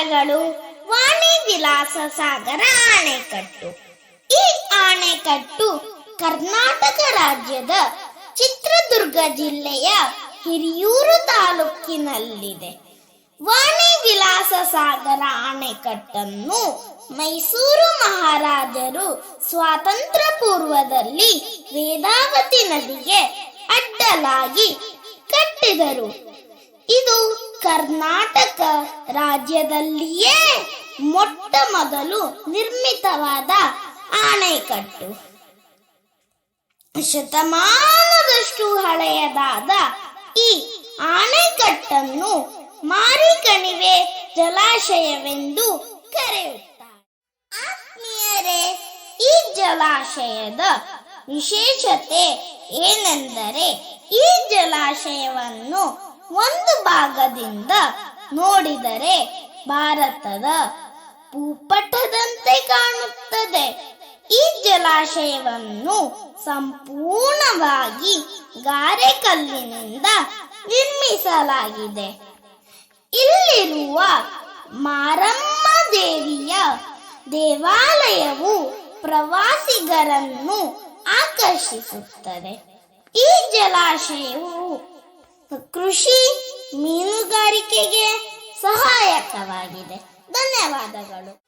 ಧನ್ಯವಾದಗಳು. ವಾಣಿ ವಿಲಾಸ ಸಾಗರ ಅಣೆಕಟ್ಟು. ಈ ಅಣೆಕಟ್ಟು ಕರ್ನಾಟಕ ರಾಜ್ಯದ ಚಿತ್ರದುರ್ಗ ಜಿಲ್ಲೆಯ ಹಿರಿಯೂರು ತಾಲೂಕಿನಲ್ಲಿದೆ. ವಾಣಿ ವಿಲಾಸ ಸಾಗರ ಅಣೆಕಟ್ಟನ್ನು ಮೈಸೂರು ಮಹಾರಾಜರು ಸ್ವಾತಂತ್ರ್ಯ ಪೂರ್ವದಲ್ಲಿ ವೇದಾವತಿ ನದಿಗೆ ಅಡ್ಡಲಾಗಿ ಕಟ್ಟಿದರು. ಇದು ಕರ್ನಾಟಕ ರಾಜ್ಯದಲ್ಲಿಯೇ ಮೊಟ್ಟ ಮೊದಲು ನಿರ್ಮಿತವಾದ ಅಣೆಕಟ್ಟು. ಶತಮಾನದಷ್ಟು ಹಳೆಯದಾದ ಈ ಅಣೆಕಟ್ಟನ್ನು ಮಾರಿಕಣಿವೆ ಜಲಾಶಯವೆಂದು ಕರೆಯುತ್ತಾರೆ. ಆತ್ಮೀಯರೇ, ಈ ಜಲಾಶಯದ ವಿಶೇಷತೆ ಏನೆಂದರೆ, ಈ ಜಲಾಶಯವನ್ನು ಒಂದು ಭಾಗದಿಂದ ನೋಡಿದರೆ ಭಾರತದ ಭೂಪಟದಂತೆ ಕಾಣುತ್ತದೆ. ಈ ಜಲಾಶಯವನ್ನು ಸಂಪೂರ್ಣವಾಗಿ ಗಾರೆಕಲ್ಲಿನಿಂದ ನಿರ್ಮಿಸಲಾಗಿದೆ. ಇಲ್ಲಿರುವ ಮಾರಮ್ಮ ದೇವಿಯ ದೇವಾಲಯವು ಪ್ರವಾಸಿಗರನ್ನು ಆಕರ್ಷಿಸುತ್ತದೆ. ಈ ಜಲಾಶಯವು ಕೃಷಿ, ಮೀನುಗಾರಿಕೆಗೆ ಸಹಾಯಕವಾಗಿದೆ. ಧನ್ಯವಾದಗಳು.